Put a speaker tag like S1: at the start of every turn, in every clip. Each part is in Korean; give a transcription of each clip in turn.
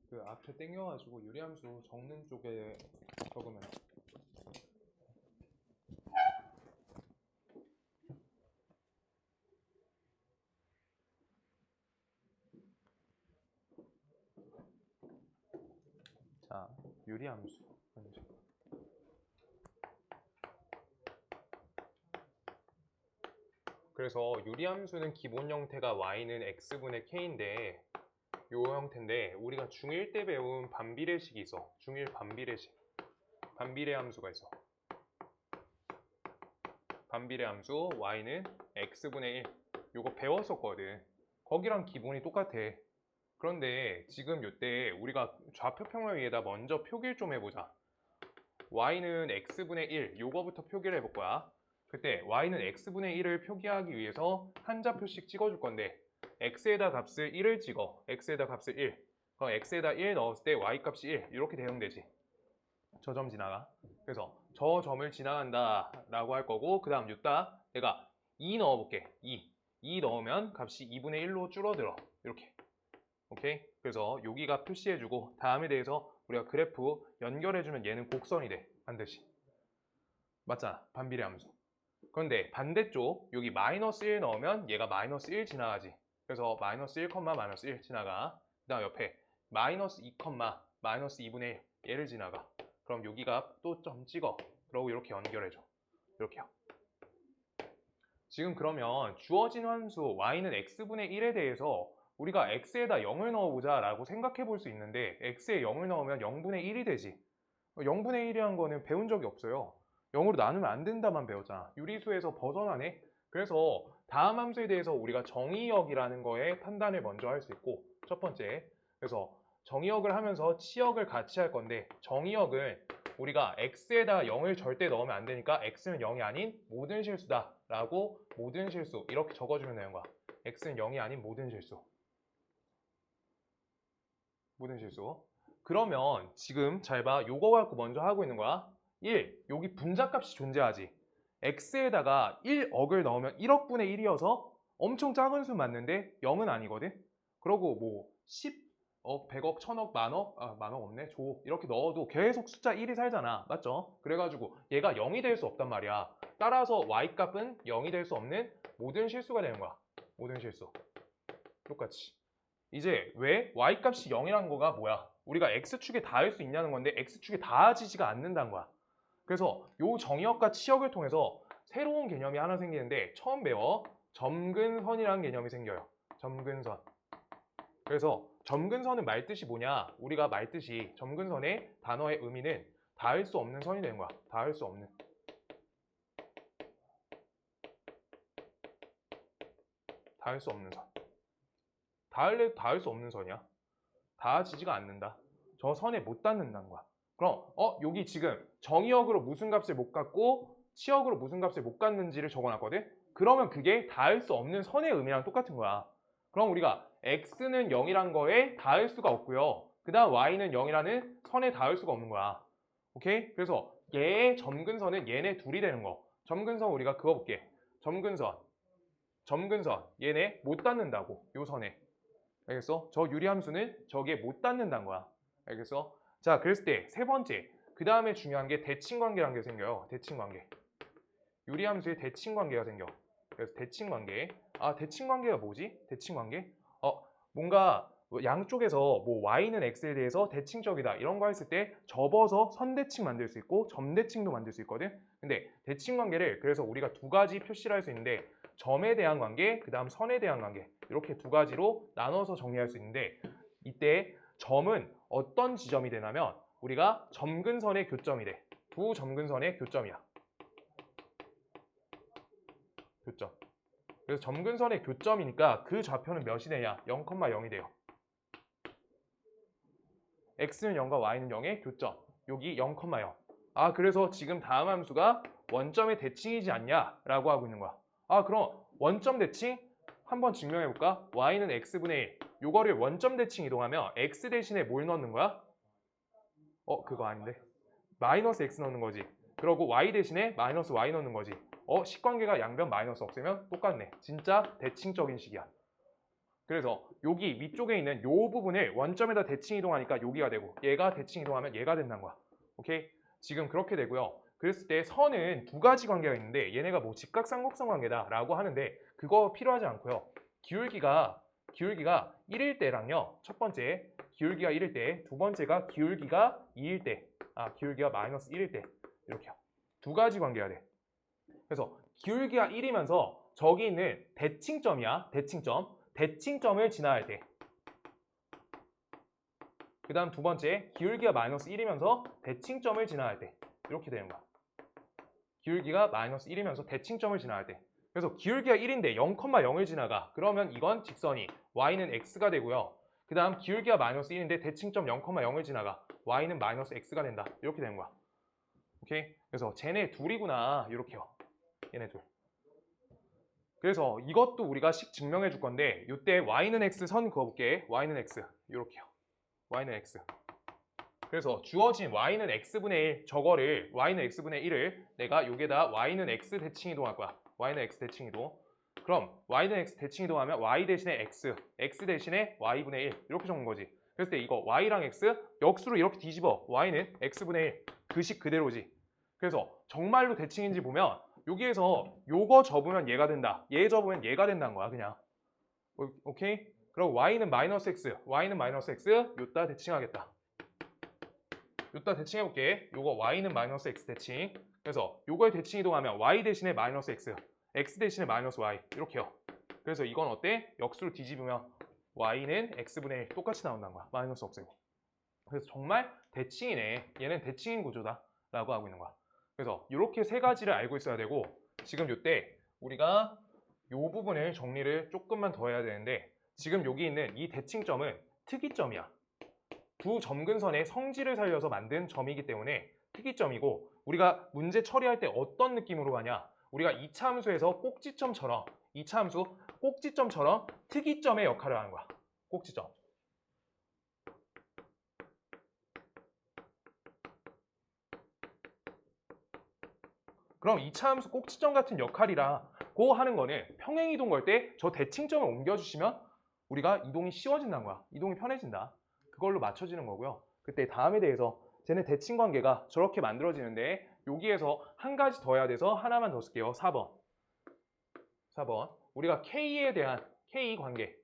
S1: 그 앞에 땡겨가지고 유리함수 적는 쪽에 적으면 돼. 자, 유리함수 먼저. 그래서 유리함수는 기본 형태가 y는 x분의 k인데 요 형태인데 우리가 중1 때 배운 반비례식이 있어. 중1 반비례식. 반비례 함수가 있어. 반비례 함수 y는 x분의 1. 요거 배웠었거든. 거기랑 기본이 똑같아. 그런데 지금 요때 우리가 좌표평을 위에다 먼저 표기를 좀 해보자. y는 x분의 1 요거부터 표기를 해볼 거야. 그때 y는 x분의 1을 표기하기 위해서 한자표씩 찍어줄 건데 x에다 값을 1을 찍어. x에다 값을 1. 그럼 x에다 1 넣었을 때 y 값이 1 이렇게 대응되지. 저 점 지나가. 그래서 저 점을 지나간다 라고 할 거고 그 다음 요따 내가 2 넣어볼게. 2 넣으면 값이 2분의 1로 줄어들어. 이렇게. 오케이? 그래서 여기가 표시해주고 다음에 대해서 우리가 그래프 연결해주면 얘는 곡선이 돼. 반드시. 맞잖아. 반비례 함수. 그런데 반대쪽 여기 마이너스 1 넣으면 얘가 마이너스 1 지나가지. 그래서 마이너스 1, 마이너스 1 지나가. 그 다음 옆에 마이너스 2, 마이너스 2분의 1 얘를 지나가. 그럼 여기가 또 점 찍어. 그러고 이렇게 연결해줘. 이렇게요. 지금 그러면 주어진 함수 y는 x분의 1에 대해서 우리가 x에다 0을 넣어보자 라고 생각해 볼 수 있는데 x에 0을 넣으면 0분의 1이 되지. 0분의 1이란 거는 배운 적이 없어요. 0으로 나누면 안 된다만 배웠잖아. 유리수에서 벗어나네. 그래서 다음 함수에 대해서 우리가 정의역이라는 거에 판단을 먼저 할 수 있고 첫 번째. 그래서 정의역을 하면서 치역을 같이 할 건데 정의역은 우리가 x에다 0을 절대 넣으면 안 되니까 x는 0이 아닌 모든 실수다 라고 모든 실수 이렇게 적어주면 되는 거야. x는 0이 아닌 모든 실수. 모든 실수. 그러면 지금 잘 봐. 요거 갖고 먼저 하고 있는 거야. 1. 여기 분자값이 존재하지. x에다가 1억을 넣으면 1억 분의 1이어서 엄청 작은 수 맞는데 0은 아니거든. 그러고 뭐 10억, 100억, 1000억, 만억, 만억 없네. 조 이렇게 넣어도 계속 숫자 1이 살잖아. 맞죠? 그래가지고 얘가 0이 될 수 없단 말이야. 따라서 y값은 0이 될 수 없는 모든 실수가 되는 거야. 모든 실수. 똑같이. 이제 왜 y값이 0이라는 거가 뭐야? 우리가 x축에 닿을 수 있냐는 건데 x축에 닿아지지가 않는다는 거야. 그래서 요 정의역과 치역을 통해서 새로운 개념이 하나 생기는데 처음 배워 점근선이라는 개념이 생겨요. 점근선. 그래서 점근선은 말뜻이 뭐냐? 우리가 말뜻이 점근선의 단어의 의미는 닿을 수 없는 선이 되는 거야. 닿을 수 없는. 닿을 수 없는 선. 닿을 수 없는 선이야. 닿아지지가 않는다. 저 선에 못 닿는다는 거야. 그럼 여기 지금 정의역으로 무슨 값을 못 갖고 치역으로 무슨 값을 못 갖는지를 적어놨거든. 그러면 그게 닿을 수 없는 선의 의미랑 똑같은 거야. 그럼 우리가 x는 0이란 거에 닿을 수가 없고요. 그 다음 y는 0이라는 선에 닿을 수가 없는 거야. 오케이? 그래서 얘의 점근선은 얘네 둘이 되는 거. 점근선 우리가 그어볼게. 점근선. 얘네 못 닿는다고. 요 선에. 알겠어? 저 유리함수는 저기에 못 닿는다는 거야. 알겠어? 자, 그랬을 때 세 번째. 그 다음에 중요한 게 대칭관계라는 게 생겨요. 대칭관계. 유리함수에 대칭관계가 생겨. 그래서 대칭관계. 대칭관계가 뭐지? 대칭관계? 뭔가 양쪽에서 뭐 y는 x에 대해서 대칭적이다 이런 거 했을 때 접어서 선대칭 만들 수 있고 점대칭도 만들 수 있거든. 근데 대칭관계를 그래서 우리가 두 가지 표시를 할 수 있는데 점에 대한 관계, 그 다음 선에 대한 관계 이렇게 두 가지로 나눠서 정리할 수 있는데 이때 점은 어떤 지점이 되냐면 우리가 점근선의 교점이 돼. 두 점근선의 교점이야. 교점. 그래서 점근선의 교점이니까 그 좌표는 몇이 되냐? 0,0이 돼요. x는 0과 y는 0의 교점. 여기 0,0. 그래서 지금 다음 함수가 원점의 대칭이지 않냐라고 하고 있는 거야. 그럼 원점 대칭 한번 증명해 볼까? y는 x분의 1. 요거를 원점 대칭 이동하면 x 대신에 뭘 넣는 거야? 그거 아닌데. 마이너스 x 넣는 거지. 그러고 y 대신에 마이너스 y 넣는 거지. 식관계가 양변 마이너스 없으면 똑같네. 진짜 대칭적인 식이야. 그래서 여기 위쪽에 있는 요 부분을 원점에다 대칭 이동하니까 여기가 되고 얘가 대칭 이동하면 얘가 된다는 거야. 오케이? 지금 그렇게 되고요. 그랬을 때 선은 두 가지 관계가 있는데 얘네가 뭐 직각삼각형 관계다라고 하는데 그거 필요하지 않고요. 기울기가 1일 때랑요. 첫 번째 기울기가 1일 때, 두 번째가 기울기가 2일 때, 기울기가 마이너스 1일 때 이렇게요. 두 가지 관계가 돼. 그래서 기울기가 1이면서 저기 있는 대칭점이야. 대칭점을 지나갈 때. 그 다음 두 번째 기울기가 마이너스 1이면서 대칭점을 지나갈 때 이렇게 되는 거야. 기울기가 마이너스 1이면서 대칭점을 지나갈 때. 그래서 기울기가 1인데 0,0을 지나가. 그러면 이건 직선이 y는 x가 되고요. 그 다음 기울기가 마이너스 1인데 대칭점 0,0을 지나가. y는 마이너스 x가 된다. 이렇게 되는 거야. 오케이? 그래서 쟤네 둘이구나. 이렇게요. 얘네 둘. 그래서 이것도 우리가 식 증명해 줄 건데 이때 y는 x 선 그어볼게. y는 x. 이렇게요. y는 x. 그래서 주어진 y는 x분의 1 저거를 y는 x분의 1을 내가 여기에다 y는 x 대칭 이동할 거야. y는 x 대칭 이동. 그럼 y는 x 대칭 이동하면 y 대신에 x 대신에 y분의 1 이렇게 적는 거지. 그랬을 때 이거 y랑 x 역수로 이렇게 뒤집어. y는 x분의 1 그 식 그대로지. 그래서 정말로 대칭인지 보면 여기에서 요거 접으면 얘가 된다. 얘 접으면 얘가 된다는 거야 그냥. 오케이? 그럼 y는 마이너스 x 요따 대칭하겠다. 요따 대칭해볼게. 요거 y는 마이너스 x 대칭. 그래서 요거에 대칭 이동하면 y 대신에 마이너스 x 대신에 마이너스 y 이렇게요. 그래서 이건 어때? 역수로 뒤집으면 y는 x분의 1 똑같이 나온다는 거야. 마이너스 없애고. 그래서 정말 대칭이네. 얘는 대칭인 구조다 라고 하고 있는 거야. 그래서 이렇게 세 가지를 알고 있어야 되고 지금 요때 우리가 요 부분을 정리를 조금만 더 해야 되는데 지금 여기 있는 이 대칭점은 특이점이야. 두 점근선의 성질을 살려서 만든 점이기 때문에 특이점이고 우리가 문제 처리할 때 어떤 느낌으로 가냐 우리가 2차 함수에서 꼭지점처럼 2차 함수 꼭지점처럼 특이점의 역할을 하는 거야. 꼭지점. 그럼 2차 함수 꼭지점 같은 역할이라고 하는 거는 평행이동 걸 때 저 대칭점을 옮겨주시면 우리가 이동이 쉬워진다는 거야. 이동이 편해진다. 그걸로 맞춰지는 거고요. 그때 다음에 대해서 쟤네 대칭 관계가 저렇게 만들어지는데 여기에서 한 가지 더 해야 돼서 하나만 더 쓸게요. 4번. 우리가 K에 대한 K 관계.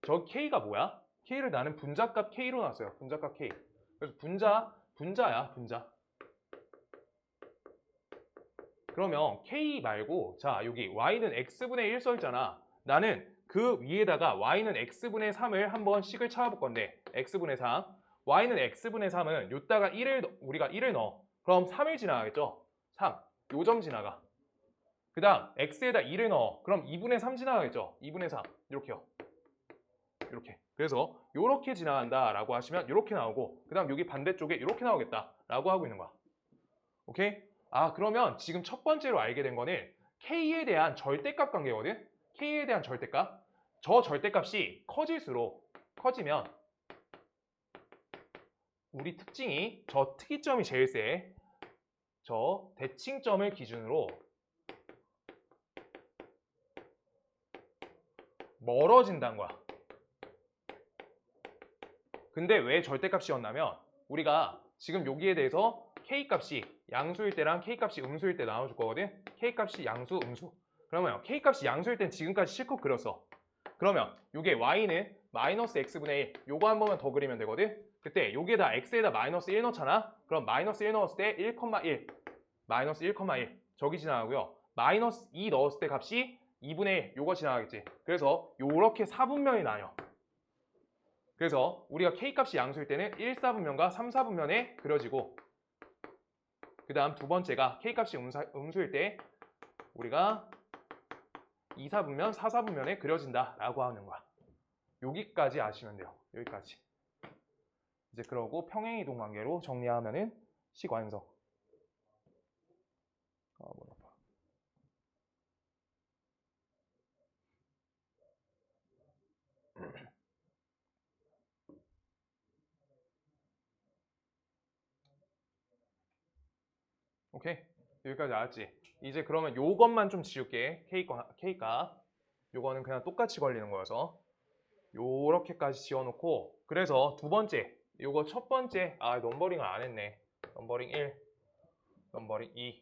S1: 저 K가 뭐야? K를 나는 분자값 K로 놨어요. 분자값 K. 그래서 분자야. 그러면 K 말고 자 여기 Y는 X분의 1 써있잖아. 나는 그 위에다가 Y는 X분의 3을 한번 식을 찾아볼 건데 X분의 3 Y는 X분의 3은 요따가 우리가 1을 넣어. 그럼 3을 지나가겠죠? 3. 요 점 지나가. 그 다음 X에다 2를 넣어. 그럼 2분의 3 지나가겠죠? 2분의 3. 이렇게요. 이렇게. 그래서 요렇게 지나간다 라고 하시면 요렇게 나오고 그 다음 여기 반대쪽에 요렇게 나오겠다 라고 하고 있는 거야. 오케이? 그러면 지금 첫 번째로 알게 된 거는 K에 대한 절대값 관계거든? K에 대한 절대값. 저 절대값이 커지면 우리 특징이 저 특이점이 제일 세. 저 대칭점을 기준으로 멀어진다는 거야. 근데 왜 절대값이었냐면 우리가 지금 여기에 대해서 K값이 양수일 때랑 K값이 음수일 때 나눠줄 거거든. K값이 양수, 음수. 그러면 K값이 양수일 땐 지금까지 실컷 그렸어. 그러면 이게 Y는 마이너스 X분의 1 요거 한 번만 더 그리면 되거든. 그때 여기에다 X에다 마이너스 1 넣잖아. 그럼 마이너스 1 넣었을 때 1,1 마이너스 1,1 저기 지나가고요. 마이너스 2 넣었을 때 값이 2분의 1 요거 지나가겠지. 그래서 요렇게 4분면이 나뉘어. 그래서 우리가 K값이 양수일 때는 1, 4분면과 3, 4분면에 그려지고 그 다음 두 번째가 K값이 음수일 때 우리가 2, 4분면, 4, 4분면에 그려진다 라고 하는 거야. 여기까지 아시면 돼요. 여기까지. 이제 그러고 평행이동 관계로 정리하면은 식 완성. 머리 아파. 오케이? 여기까지 알았지? 이제 그러면 요것만 좀 지울게. K값. 요거는 그냥 똑같이 걸리는 거여서 요렇게까지 지어놓고, 그래서 두 번째, 요거 첫 번째, 넘버링을 안 했네. 넘버링 1, 넘버링 2.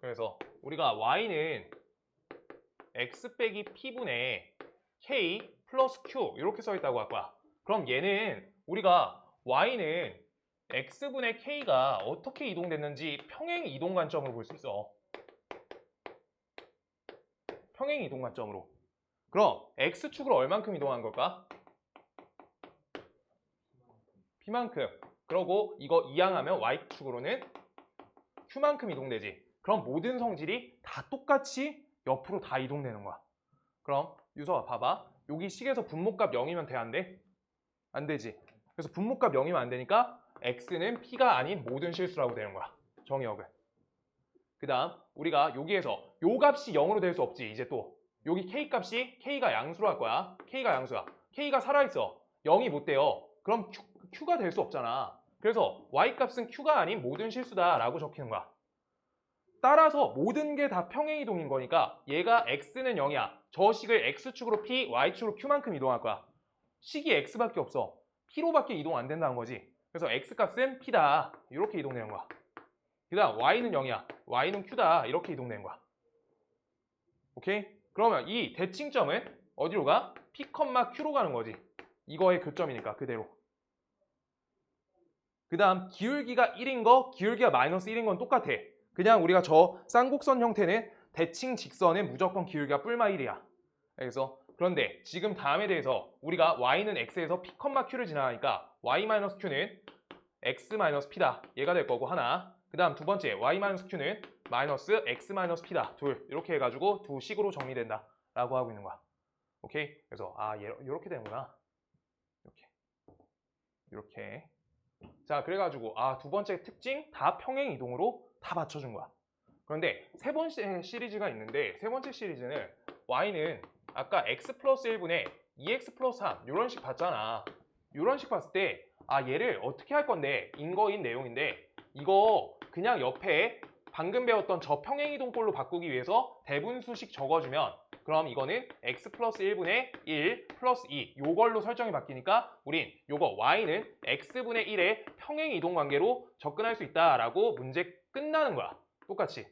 S1: 그래서 우리가 y는 x 빼기 p분의 k 플러스 q 이렇게 써 있다고 할 거야. 그럼 얘는 우리가 y는 x분의 k가 어떻게 이동됐는지 평행 이동 관점으로 볼 수 있어. 평행 이동 관점으로. 그럼 x축으로 얼만큼 이동한 걸까? p만큼. 그러고 이거 이항하면 y축으로는 q만큼 이동되지. 그럼 모든 성질이 다 똑같이 옆으로 다 이동되는 거야. 그럼 유서아 봐봐. 여기 식에서 분모값 0이면 돼, 안 돼? 안 되지. 그래서 분모값 0이면 안 되니까 x는 p가 아닌 모든 실수라고 되는 거야. 정의역은. 그 다음 우리가 여기에서 요 값이 0으로 될 수 없지. 이제 또 여기 k 값이 k가 양수로 할 거야. k가 양수야. k가 살아있어. 0이 못 돼요. 그럼 q가 될 수 없잖아. 그래서 y 값은 q가 아닌 모든 실수다 라고 적히는 거야. 따라서 모든 게 다 평행이동인 거니까 얘가 x는 0이야. 저 식을 x축으로 p, y축으로 q만큼 이동할 거야. 식이 x밖에 없어. p로밖에 이동 안 된다는 거지. 그래서 x값은 p다. 이렇게 이동되는 거야. 그 다음 y는 0이야. y는 q다. 이렇게 이동되는 거야. 오케이? 그러면 이 대칭점은 어디로 가? p, q로 가는 거지. 이거의 교점이니까 그대로. 그 다음 기울기가 1인 거, 기울기가 마이너스 1인 건 똑같아. 그냥 우리가 저 쌍곡선 형태는 대칭 직선은 무조건 기울기가 뿔마 1이야. 그래서 그런데 지금 다음에 대해서 우리가 y는 x에서 p, q를 지나가니까 y-q는 x-p다. 얘가 될 거고 하나. 그 다음 두 번째 y-q는 마이너스 x-p다. 둘. 이렇게 해가지고 두 식으로 정리된다. 라고 하고 있는 거야. 오케이? 그래서 이렇게 되는구나. 이렇게. 자, 그래가지고 두 번째 특징 다 평행 이동으로 다 맞춰준 거야. 그런데 세 번째 시리즈가 있는데 세 번째 시리즈는 y는 아까 x 플러스 1분의 2x 플러스 3 이런 식 봤잖아. 이런 식 봤을 때 얘를 어떻게 할 건데 인거인 내용인데 이거 그냥 옆에 방금 배웠던 저 평행이동꼴로 바꾸기 위해서 대분수식 적어주면 그럼 이거는 x 플러스 1분의 1 플러스 2 요걸로 설정이 바뀌니까 우린 요거 y는 x분의 1의 평행이동 관계로 접근할 수 있다라고 문제 끝나는 거야. 똑같이.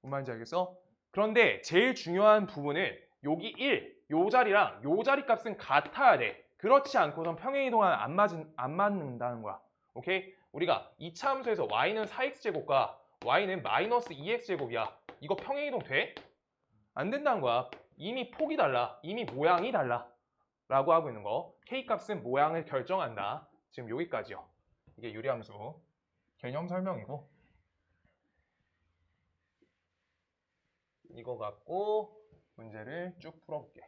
S1: 뭔 말인지 알겠어? 그런데 제일 중요한 부분은 여기 1, 요 자리랑 요 자리 값은 같아야 돼. 그렇지 않고선 평행이동은 안 맞는다는 거야. 오케이? 우리가 2차 함수에서 y는 4x제곱과 y는 마이너스 2x제곱이야. 이거 평행이동 돼? 안 된다는 거야. 이미 폭이 달라. 이미 모양이 달라. 라고 하고 있는 거. k값은 모양을 결정한다. 지금 여기까지요. 이게 유리함수 개념 설명이고 이거 갖고 문제를 쭉 풀어볼게.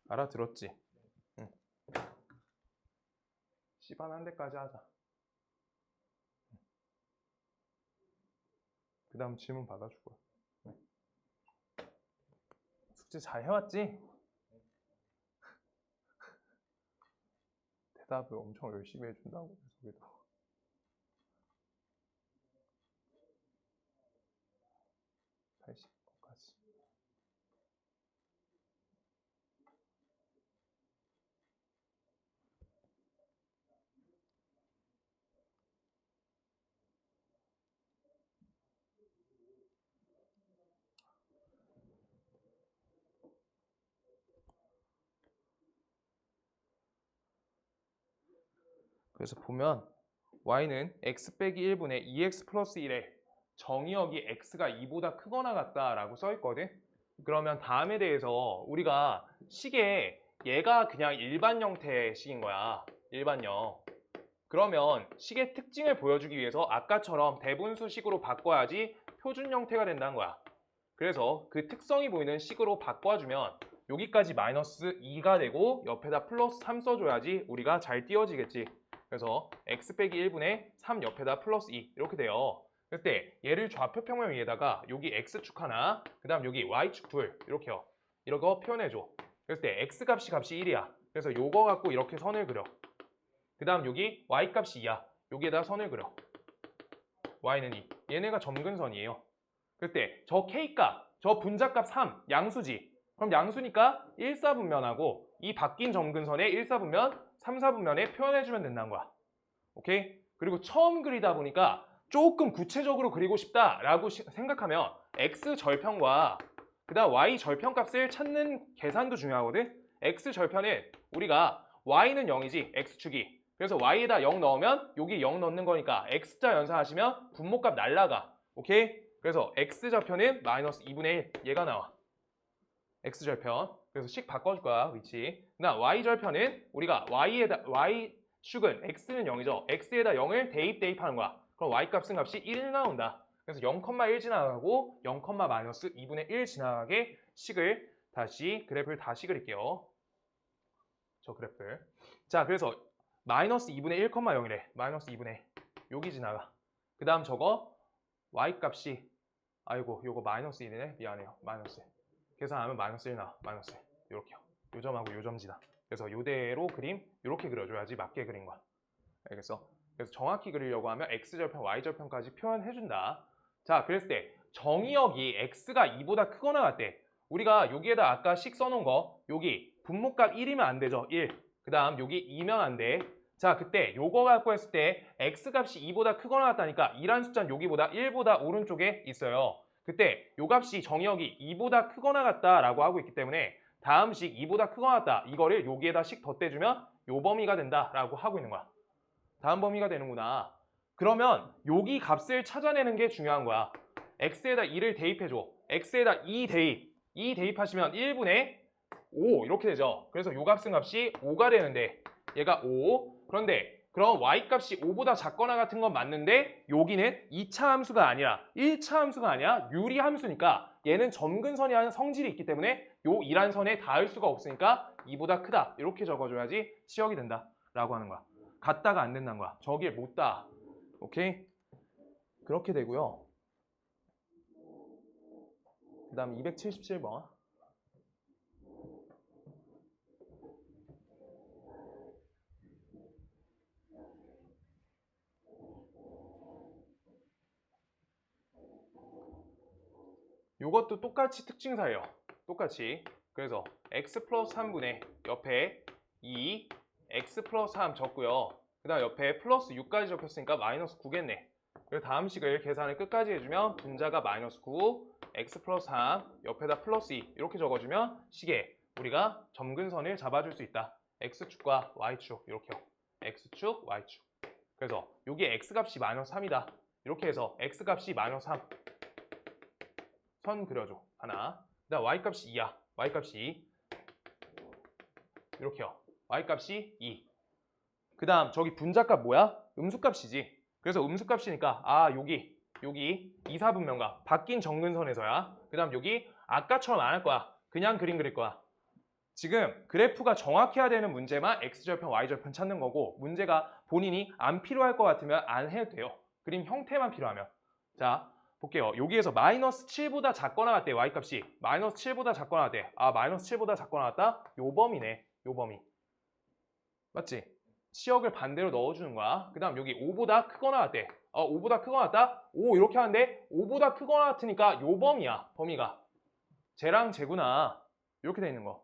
S1: 알아들었지? 응. 시반 한 대까지 하자. 그 다음 질문 받아줄 거야. 숙제 잘 해왔지? 대답을 엄청 열심히 해준다고 계속해도. 잘 씹. 그래서 보면 y는 x 빼기 1분의 2x 플러스 1에 정의역이 x가 2보다 크거나 같다라고 써 있거든. 그러면 다음에 대해서 우리가 식에 얘가 그냥 일반 형태의 식인 거야. 일반형. 그러면 식의 특징을 보여주기 위해서 아까처럼 대분수식으로 바꿔야지 표준 형태가 된다는 거야. 그래서 그 특성이 보이는 식으로 바꿔주면 여기까지 마이너스 2가 되고 옆에다 플러스 3 써줘야지 우리가 잘 띄워지겠지. 그래서 x 빼기 1분의 3 옆에다 플러스 2 이렇게 돼요. 그때 얘를 좌표평면 위에다가 여기 x축 하나, 그 다음 여기 y축 둘 이렇게요. 이런 거 표현해줘. 그랬을 때 x값이 1이야. 그래서 요거 갖고 이렇게 선을 그려. 그 다음 여기 y값이 2야. 여기에다 선을 그려. y는 2. 얘네가 점근선이에요. 그때 저 k값, 저 분자값 3, 양수지. 그럼 양수니까 1, 4분면하고 이 바뀐 점근선의 1, 4분면, 3, 4분면에 표현해주면 된다는 거야. 오케이? 그리고 처음 그리다 보니까 조금 구체적으로 그리고 싶다라고 생각하면 x 절편과 그 다음 y 절편값을 찾는 계산도 중요하거든? x 절편은 우리가 y는 0이지, x축이. 그래서 y에다 0 넣으면 여기 0 넣는 거니까 x자 연산하시면 분모값 날라가. 오케이? 그래서 x절편은 마이너스 2분의 1 얘가 나와. x절편. 그래서 식 바꿔줄 거야, 위치. 나 y절편은 우리가 y축은 x는 0이죠. x에다 0을 대입하는 거야. 그럼 y값은 값이 1 나온다. 그래서 0,1 지나가고 0, 마이너스 2분의 1 지나가게 식을 그래프를 다시 그릴게요. 저 그래프를. 자, 그래서 마이너스 2분의 1,0이래. 마이너스 2분의 1. 여기 지나가. 그 다음 저거 y값이 아이고 요거 마이너스 1이네. 미안해요. 마이너스 1. 계산하면 마이너스 1 나와. 마이너스 1. 요렇게요. 요 점하고 요 점 지나. 그래서 요대로 그림 요렇게 그려줘야지 맞게 그린 거야. 알겠어? 그래서 정확히 그리려고 하면 x절편, y절편까지 표현해준다. 자, 그랬을 때 정의역이 x가 2보다 크거나 같대. 우리가 여기에다 아까 식 써놓은 거 여기 분모값 1이면 안 되죠. 1. 그 다음 여기 2면 안 돼. 자, 그때 요거 갖고 했을 때 x값이 2보다 크거나 같다니까 이란 숫자는 여기보다 1보다 오른쪽에 있어요. 그때 요 값이 정의역이 2보다 크거나 같다라고 하고 있기 때문에 다음 식 2보다 크거나 같다. 이거를 여기에다 식 덧대주면 요 범위가 된다라고 하고 있는 거야. 다음 범위가 되는구나. 그러면 여기 값을 찾아내는 게 중요한 거야. x에다 2를 대입해줘. x에다 2 대입하시면 1분의 5 이렇게 되죠. 그래서 요 값이 5가 되는데 얘가 5. 그런데 그럼 y값이 5보다 작거나 같은 건 맞는데 여기는 2차 함수가 아니라 1차 함수가 아니라 유리 함수니까 얘는 점근선이라는 성질이 있기 때문에 요 이란선에 닿을 수가 없으니까 2보다 크다. 이렇게 적어줘야지 시역이 된다 라고 하는 거야. 같다가 안 된다는 거야. 저길 못 닿아. 오케이? 그렇게 되고요. 그 다음 277번. 요것도 똑같이 특징사예요. 똑같이. 그래서 x 플러스 3분의 옆에 2, x 플러스 3 적고요. 그 다음 옆에 플러스 6까지 적혔으니까 마이너스 9겠네. 그래서 다음 식을 계산을 끝까지 해주면 분자가 마이너스 9, x 플러스 3, 옆에다 플러스 2 이렇게 적어주면 식에 우리가 점근선을 잡아줄 수 있다. x축과 y축 이렇게요. x축, y축. 그래서 여기 x값이 마이너스 3이다. 이렇게 해서 x값이 마이너스 3. 선 그려줘. 하나. 그 다음 y값이 2야. y값이 2. 이렇게요. y값이 2. 그 다음 저기 분자값 뭐야? 음수값이지. 그래서 음수값이니까 여기 2, 4분면과 바뀐 점근선에서야. 그 다음 여기 아까처럼 안 할 거야. 그냥 그림 그릴 거야. 지금 그래프가 정확해야 되는 문제만 x절편, y절편 찾는 거고 문제가 본인이 안 필요할 것 같으면 안 해도 돼요. 그림 형태만 필요하면. 자, 볼게요. 여기에서 마이너스 7보다 작거나 같대. y값이 마이너스 7보다 작거나 같대. 마이너스 7보다 작거나 같다? 요 범위네. 요 범위. 맞지? 시역을 반대로 넣어주는 거야. 그 다음 여기 5보다 크거나 같대. 5보다 크거나 같다? 5 이렇게 하는데 5보다 크거나 같으니까 요 범위야. 범위가. 쟤랑 쟤구나. 이렇게 돼 있는 거.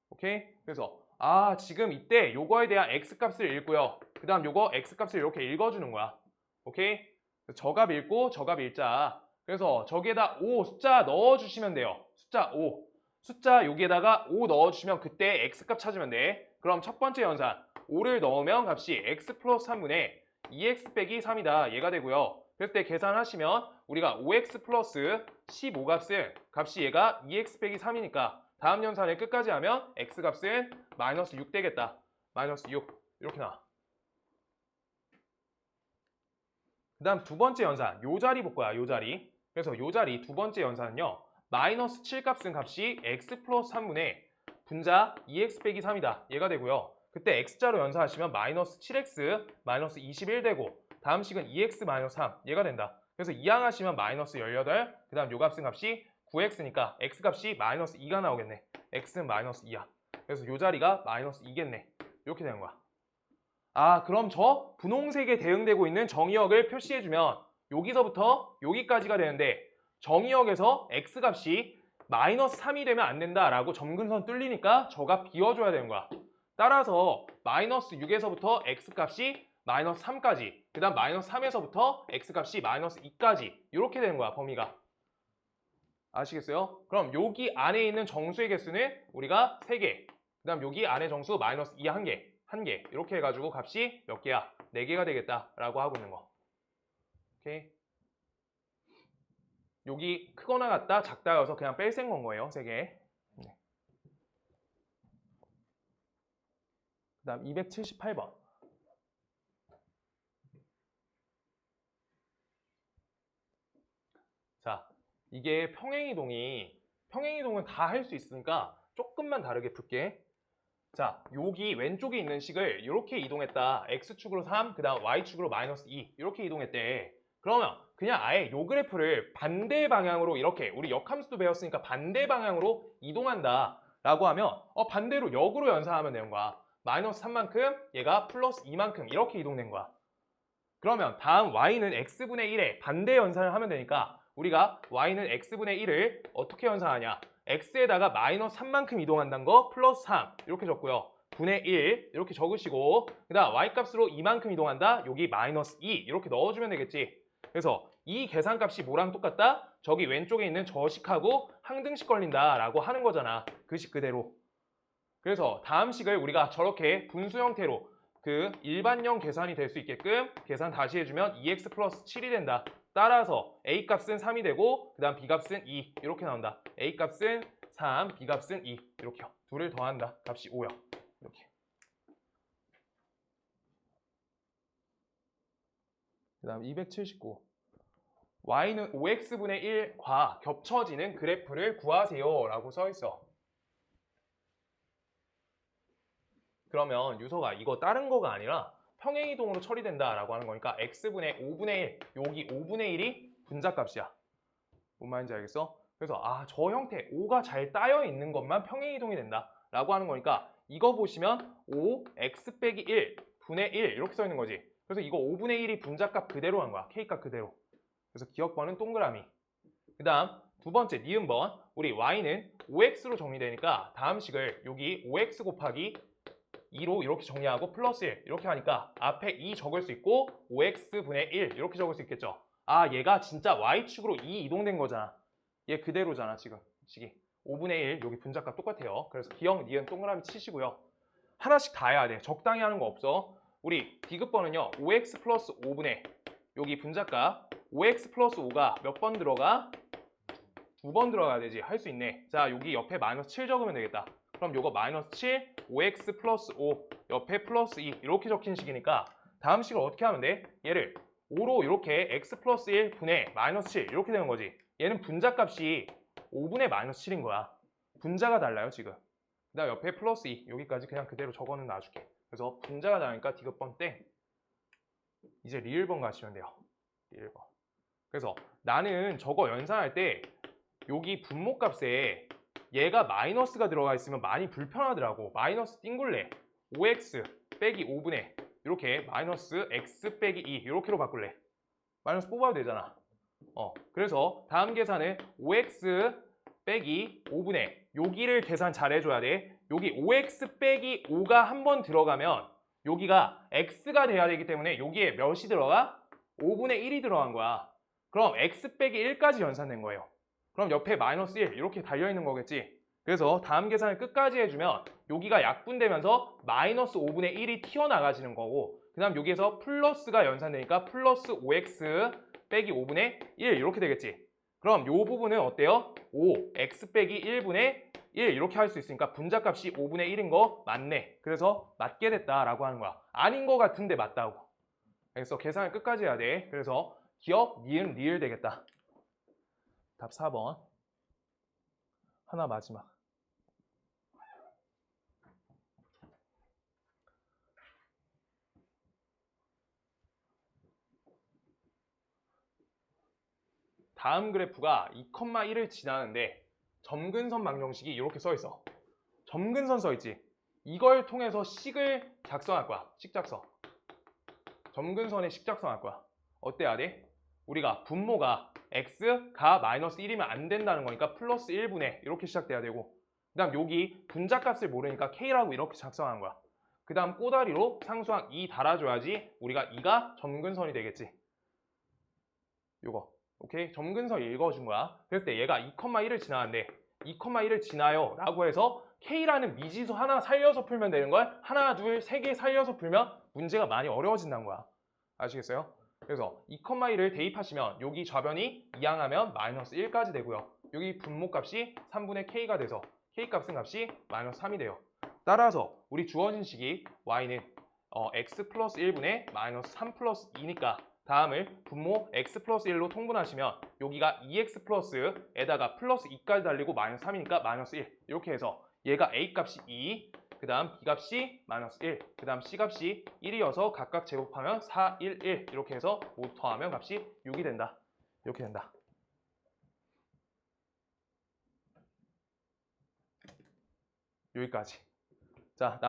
S1: 오케이? 그래서 지금 이때 요거에 대한 x값을 읽고요. 그 다음 요거 x값을 이렇게 읽어주는 거야. 오케이? 저값 읽고 저값 읽자. 그래서 저기에다 5 숫자 넣어주시면 돼요. 숫자 5. 숫자 여기에다가 5 넣어주시면 그때 x값 찾으면 돼. 그럼 첫 번째 연산 5를 넣으면 값이 x 플러스 3분의 2x 빼기 3이다. 얘가 되고요. 그럴 때 계산하시면 우리가 5x 플러스 15 값이 얘가 2x 빼기 3이니까 다음 연산을 끝까지 하면 x값은 마이너스 6 되겠다. 마이너스 6 이렇게 나와. 그 다음 두 번째 연산 요 자리 볼 거야. 요 자리. 그래서 요 자리 두 번째 연산은요. 마이너스 7 값이 x 플러스 3분의 분자 2x 빼기 3이다. 얘가 되고요. 그때 x자로 연산하시면 마이너스 7x 마이너스 21 되고 다음 식은 2x 마이너스 3 얘가 된다. 그래서 이항하시면 마이너스 18. 그 다음 요 값이 9x니까 x값이 마이너스 2가 나오겠네. x는 마이너스 2야. 그래서 이 자리가 마이너스 2겠네. 이렇게 되는 거야. 아, 그럼 저 분홍색에 대응되고 있는 정의역을 표시해주면 여기서부터 여기까지가 되는데 정의역에서 x값이 마이너스 3이 되면 안 된다라고 점근선 뚫리니까 저가 비워줘야 되는 거야. 따라서 마이너스 6에서부터 x값이 마이너스 3까지, 그 다음 마이너스 3에서부터 x값이 마이너스 2까지 이렇게 되는 거야, 범위가. 아시겠어요? 그럼 여기 안에 있는 정수의 개수는 우리가 3개, 그 다음 여기 안에 정수 마이너스 2 1개, 1개 이렇게 해가지고 값이 몇 개야? 4개가 되겠다라고 하고 있는 거. 오케이? 여기 크거나 같다, 작다여서 그냥 뺄셈 건 거예요, 3개. 네. 그 다음 278번. 자, 이게 평행이동은 다 할 수 있으니까 조금만 다르게 풀게. 자, 여기 왼쪽에 있는 식을 이렇게 이동했다. x축으로 3, 그 다음 y축으로 마이너스 2 이렇게 이동했대. 그러면 그냥 아예 요 그래프를 반대 방향으로 이렇게, 우리 역함수도 배웠으니까 반대 방향으로 이동한다 라고 하면 반대로 역으로 연산하면 되는 거야. 마이너스 3만큼 얘가 플러스 2만큼 이렇게 이동된 거야. 그러면 다음 y는 x분의 1에 반대 연산을 하면 되니까 우리가 y는 x분의 1을 어떻게 연산하냐, x에다가 마이너스 3만큼 이동한다는 거 플러스 3 이렇게 적고요. 분의 1 이렇게 적으시고, 그 다음 y값으로 2만큼 이동한다, 여기 마이너스 2 이렇게 넣어주면 되겠지. 그래서 이 계산값이 뭐랑 똑같다? 저기 왼쪽에 있는 저 식하고 항등식 걸린다 라고 하는 거잖아. 그 식 그대로. 그래서 다음 식을 우리가 저렇게 분수 형태로 그 일반형 계산이 될 수 있게끔 계산 다시 해주면 2x 플러스 7이 된다. 따라서 a값은 3이 되고 그 다음 b값은 2 이렇게 나온다. a값은 3, b값은 2 이렇게요. 둘을 더한다. 값이 5요. 이렇게. 그 다음 279. y는 5x분의 1과 겹쳐지는 그래프를 구하세요 라고 써있어. 그러면 유서가 이거 다른 거가 아니라 평행이동으로 처리된다 라고 하는 거니까 x분의 5분의 1, 여기 5분의 1이 분자값이야. 뭔 말인지 알겠어? 그래서 저 형태 5가 잘 따여 있는 것만 평행이동이 된다 라고 하는 거니까 이거 보시면 5, x 빼기 1, 분의 1 이렇게 써 있는 거지. 그래서 이거 5분의 1이 분자값 그대로 한 거야. k값 그대로. 그래서 기억번은 동그라미. 그 다음 두 번째 니은번, 우리 y는 5x로 정리되니까 다음 식을 여기 5x 곱하기 2로 이렇게 정리하고 플러스 1 이렇게 하니까 앞에 2 적을 수 있고 5x분의 1 이렇게 적을 수 있겠죠. 얘가 진짜 y축으로 2 이동된 거잖아. 얘 그대로잖아 지금 식이. 5분의 1 여기 분자값 똑같아요. 그래서 기억, 니은, 동그라미 치시고요. 하나씩 다 해야 돼. 적당히 하는 거 없어. 우리 디귿번은요 5x 플러스 5분의 여기 분자값 5x 플러스 5가 몇 번 들어가? 2번 들어가야 되지. 할 수 있네. 자, 여기 옆에 마이너스 7 적으면 되겠다. 그럼 요거 마이너스 7, 5x 플러스 5, 옆에 플러스 2 이렇게 적힌 식이니까 다음 식을 어떻게 하면 돼? 얘를 5로 이렇게 x 플러스 1 분의 마이너스 7 이렇게 되는 거지. 얘는 분자값이 5분의 마이너스 7인 거야. 분자가 달라요 지금. 그 다음 옆에 플러스 2 여기까지 그냥 그대로 적어는 놔줄게. 그래서 분자가 다르니까 디귿번 땡. 이제 리을번 가시면 돼요. 리을번. 그래서 나는 저거 연산할 때 여기 분모값에 얘가 마이너스가 들어가 있으면 많이 불편하더라고. 마이너스 띵굴레 5x 빼기 5분의 이렇게 마이너스 x 빼기 2 이렇게로 바꿀래. 마이너스 뽑아도 되잖아. 그래서 다음 계산은 5x 빼기 5분의 여기를 계산 잘 해줘야 돼. 여기 5x 빼기 5가 한 번 들어가면 여기가 x가 돼야 되기 때문에 여기에 몇이 들어가? 5분의 1이 들어간 거야. 그럼 x 빼기 1까지 연산된 거예요. 그럼 옆에 마이너스 1 이렇게 달려있는 거겠지. 그래서 다음 계산을 끝까지 해주면 여기가 약분되면서 마이너스 5분의 1이 튀어나가지는 거고, 그 다음 여기에서 플러스가 연산되니까 플러스 5x 빼기 5분의 1 이렇게 되겠지. 그럼 이 부분은 어때요? 5, x 빼기 1분의 1 이렇게 할 수 있으니까 분자값이 5분의 1인 거 맞네. 그래서 맞게 됐다라고 하는 거야. 아닌 거 같은데 맞다고. 그래서 계산을 끝까지 해야 돼. 그래서 기억, 니은, 리을 되겠다. 답 4번. 하나 마지막. 다음 그래프가 2,1을 지나는데 점근선 방정식이 이렇게 써 있어. 점근선 써있지. 이걸 통해서 식을 작성할 거야. 식 작성. 점근선의 식 작성할 거야. 어때야 돼? 우리가 분모가 x가 마이너스 1이면 안 된다는 거니까 플러스 1분의 이렇게 시작돼야 되고, 그 다음 여기 분자값을 모르니까 k라고 이렇게 작성한 거야. 그 다음 꼬다리로 상수항 2 달아줘야지 우리가 2가 점근선이 되겠지. 요거 오케이? 점근선 읽어준 거야. 그랬을 때 얘가 2,1을 지나는데 2,1을 지나요 라고 해서 k라는 미지수 하나 살려서 풀면 되는 걸 하나, 둘, 세 개 살려서 풀면 문제가 많이 어려워진다는 거야. 아시겠어요? 그래서 2,1을 대입하시면 여기 좌변이 2항하면 마이너스 1까지 되고요. 여기 분모값이 3분의 k가 돼서 k값은 값이 마이너스 3이 돼요. 따라서 우리 주어진 식이 y는 x 플러스 1분의 마이너스 3 플러스 2니까 다음을 분모 x 플러스 1로 통분하시면 여기가 2x 플러스에다가 플러스 2까지 달리고 마이너스 3이니까 마이너스 1 이렇게 해서 얘가 a 값이 2, 그 다음 b 값이 마이너스 1, 그 다음 c 값이 1이어서 각각 제곱하면 4, 1, 1 이렇게 해서 모두 더하면 값이 6이 된다. 이렇게 된다. 여기까지. 자.